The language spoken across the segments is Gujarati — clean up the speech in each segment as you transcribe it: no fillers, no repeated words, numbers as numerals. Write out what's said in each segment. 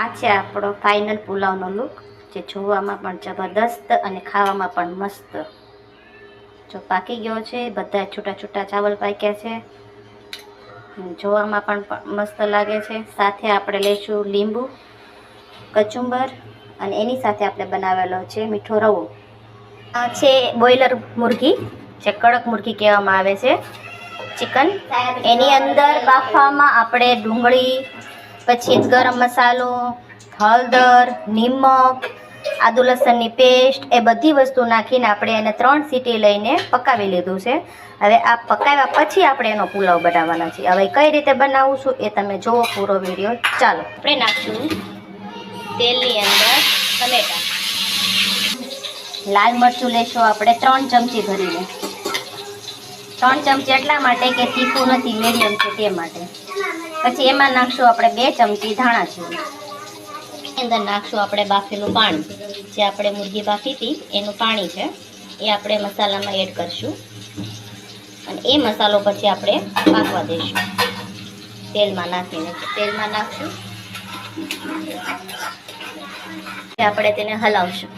આ છે આપણો ફાઇનલ પુલાવનો લુક, જે જોવામાં પણ જબરદસ્ત અને ખાવામાં પણ મસ્ત. જો પાકી ગયો છે, બધા છૂટા છૂટા ચાવલ પાક્યા છે, જોવામાં પણ મસ્ત લાગે છે. સાથે આપણે લઈશું લીંબુ, કચુંબર અને એની સાથે આપણે બનાવેલો છે મીઠો રવો. આ છે બોઈલર મુરગી, જે કડક મુરગી કહેવામાં આવે છે, ચિકન. એની અંદર બાફવામાં આપણે ડુંગળી, પછી ગરમ મસાલો, હળદર, નિમક, આદુ લસણની પેસ્ટ, એ બધી વસ્તુ નાખીને આપણે એને 3 સીટી લઈને પકાવી લીધું છે. હવે આ પકાવ્યા પછી આપણે એનો પુલાવ બનાવવાના છે. હવે કઈ રીતે બનાવું છું એ તમે જુઓ પૂરો વિડીયો. ચાલો આપણે નાખશું તેલની અંદર ટમેટા. લાલ મરચું લેશું આપણે 3 ચમચી ભરીને. 3 ચમચી એટલા માટે કે તીખું નથી, મીડિયમ છે તે માટે. પછી એમાં નાખશું આપણે 2 ચમચી ધાણા જીરું. અંદર નાખશું આપણે બાફેલું પાણી, જે આપણે મુરગી બાફી હતી એનું પાણી છે, એ આપણે મસાલામાં એડ કરશું. અને એ મસાલો પછી આપણે પાકવા દઈશું તેલમાં નાખીને. તેલમાં નાખશું, આપણે તેને હલાવશું.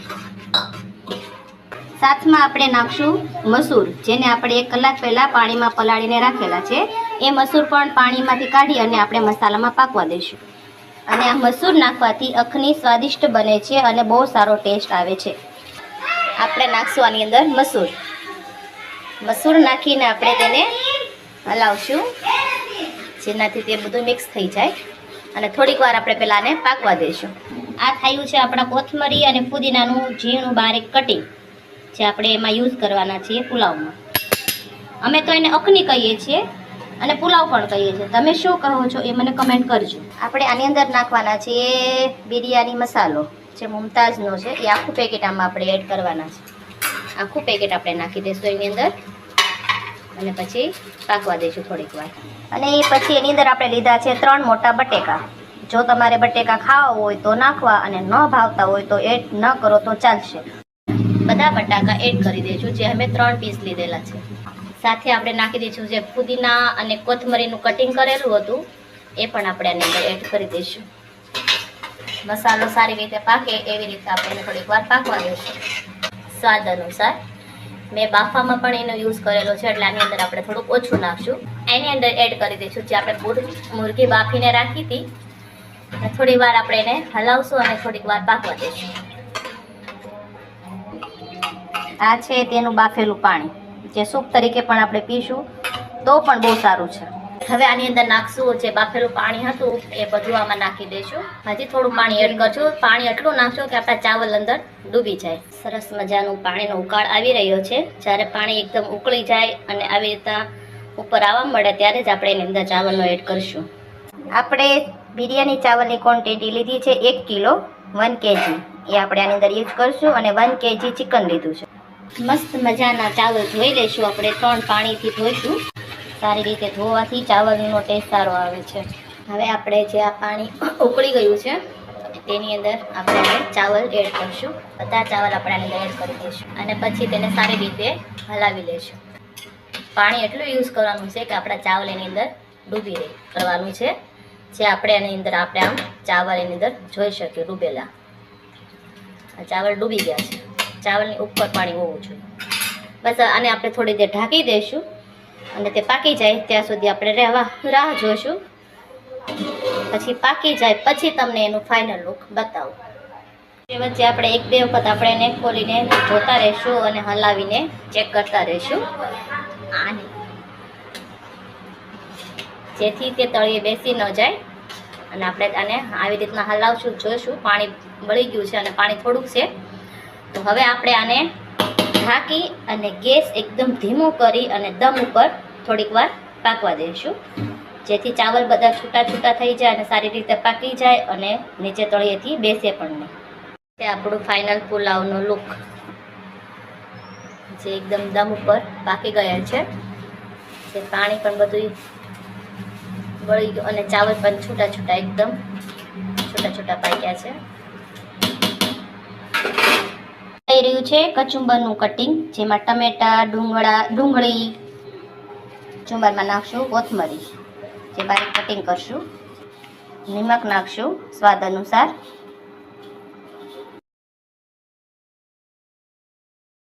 સાથમાં આપણે નાખશું મસૂર, જેને આપણે 1 કલાક પહેલાં પાણીમાં પલાળીને રાખેલા છે. એ મસૂર પણ પાણીમાંથી કાઢી અને આપણે મસાલામાં પાકવા દઈશું. અને આ મસૂર નાખવાથી અખની સ્વાદિષ્ટ બને છે અને બહુ સારો ટેસ્ટ આવે છે. આપણે નાખશું આની અંદર મસૂર નાખીને આપણે તેને હલાવશું, જેનાથી તે બધું મિક્સ થઈ જાય. અને થોડીક વાર આપણે પહેલાં પાકવા દઈશું. આ થયું છે આપણા કોથમરી અને પુદીનાનું ઝીણું બારીક કટિંગ, જે આપણે એમાં યુઝ કરવાના છીએ પુલાવમાં. અમે તો એને અખની કહીએ છીએ અને પુલાવ પણ કહીએ છીએ. તમે શું કહો છો એ મને કમેન્ટ કરજો. આપણે આની અંદર નાખવાના છીએ બિરયાની મસાલો, જે મુમતાઝનો છે. એ આખું પેકેટ આમાં આપણે એડ કરવાના છે. આખું પેકેટ આપણે નાખી દઈશું એની અંદર અને પછી પાકવા દઈશું થોડીક વાર. અને પછી એની અંદર આપણે લીધા છે 3 મોટા બટેકા. જો તમારે બટેકા ખાવા હોય તો નાખવા, અને ન ભાવતા હોય તો એડ ન કરો તો ચાલશે. બધા બટાકા એડ કરી દઈશું, જે અમે 3 પીસ લીધેલા છે. સાથે આપણે નાખી દઈશું જે પુદીના અને કોથમરીનું કટિંગ કરેલું હતું, એ પણ આપણે આની અંદર એડ કરી દઈશું. મસાલો સારી રીતે પાકે એવી રીતે આપણે એને થોડીક વાર પાકવા દઈશું. સ્વાદ અનુસાર મેં બાફામાં પણ એનો યુઝ કરેલો છે, એટલે આની અંદર આપણે થોડુંક ઓછું નાખશું. એની અંદર એડ કરી દઈશું જે આપણે મુરગી બાફીને રાખી હતી. અને થોડી વાર આપણે એને હલાવશું અને થોડીક વાર પાકવા દઈશું. આ છે તેનું બાફેલું પાણી, જે સૂપ તરીકે પણ આપણે પીશું તો પણ બહુ સારું છે. હવે આની અંદર નાખશું જે બાફેલું પાણી હતું એ બધું આમાં નાખી દઈશું. હજી થોડું પાણી એડ કરશું. પાણી એટલું નાખશું કે આપણા ચાવલ અંદર ડૂબી જાય. સરસ મજાનું પાણીનો ઉકાળ આવી રહ્યો છે. જ્યારે પાણી એકદમ ઉકળી જાય અને આવી રીતના ઉપર આવવા મળે ત્યારે જ આપણે એની અંદર ચાવલનો એડ કરીશું. આપણે બિરયાની ચાવલની ક્વોન્ટિટી લીધી છે 1 કિલો 1 kg, એ આપણે આની અંદર યુઝ કરીશું. અને 1 kg ચિકન લીધું છે. મસ્ત મજાના ચાવલ ધોઈ લઈશું. આપણે 3 પાણીથી ધોઈશું. સારી રીતે ધોવાથી ચાવલનો ટેસ્ટ સારો આવે છે. હવે આપણે જે આ પાણી ઉકળી ગયું છે તેની અંદર આપણે ચાવલ એડ કરીશું. બધા ચાવલ આપણે આની અંદર એડ કરી દઈશું અને પછી તેને સારી રીતે હલાવી લઈશું. પાણી એટલું યુઝ કરવાનું છે કે આપણા ચાવલ એની અંદર ડૂબી રહે કરવાનું છે, જે આપણે એની અંદર આપણે આમ ચાવલ એની અંદર જોઈ શકીએ ડૂબેલા. આ ચાવલ ડૂબી ગયા છે. ચાવલની ઉપર પાણી હોવું જોઈએ. બસ આને આપણે થોડી દેર ઢાંકી દઈશું અને તે પાકી જાય ત્યાં સુધી આપણે રાહ જોઈશું. પછી પાકી જાય પછી તમને એનું ફાઇનલ લુક બતાવું. એ વચ્ચે આપણે 1-2 વખત આપણે એને ખોલીને જોતા રહીશું અને હલાવીને ચેક કરતા રહીશું, જેથી તે તળિયે બેસી ન જાય. અને આપણે આને આવી રીતના હલાવશું, જોઈશું. પાણી બળી ગયું છે અને પાણી થોડુંક છે, તો હવે આપણે આને ઢાંકી અને ગેસ એકદમ ધીમો કરી અને દમ ઉપર થોડીક વાર પાકવા દઈશું, જેથી ચાવલ બધા છૂટા છૂટા થઈ જાય અને સારી રીતે પાકી જાય અને નીચે તળિયેથી બેસે પણ નહીં. તે આપણું ફાઇનલ પુલાવનો લુક, જે એકદમ દમ ઉપર પાકી ગયા છે. જે પાણી પણ બધું બળી ગયું અને ચાવલ પણ છૂટા છૂટા એકદમ છૂટા છૂટા પાક્યા છે. થઈ રહ્યું છે કચુંબરનું કટિંગ, જેમાં ટમેટા, ડુંગળી, કચુંબરમાં નાખશું કોથમરી, જે બારીક કટિંગ કરશું. નિમક નાખશું સ્વાદ અનુસાર.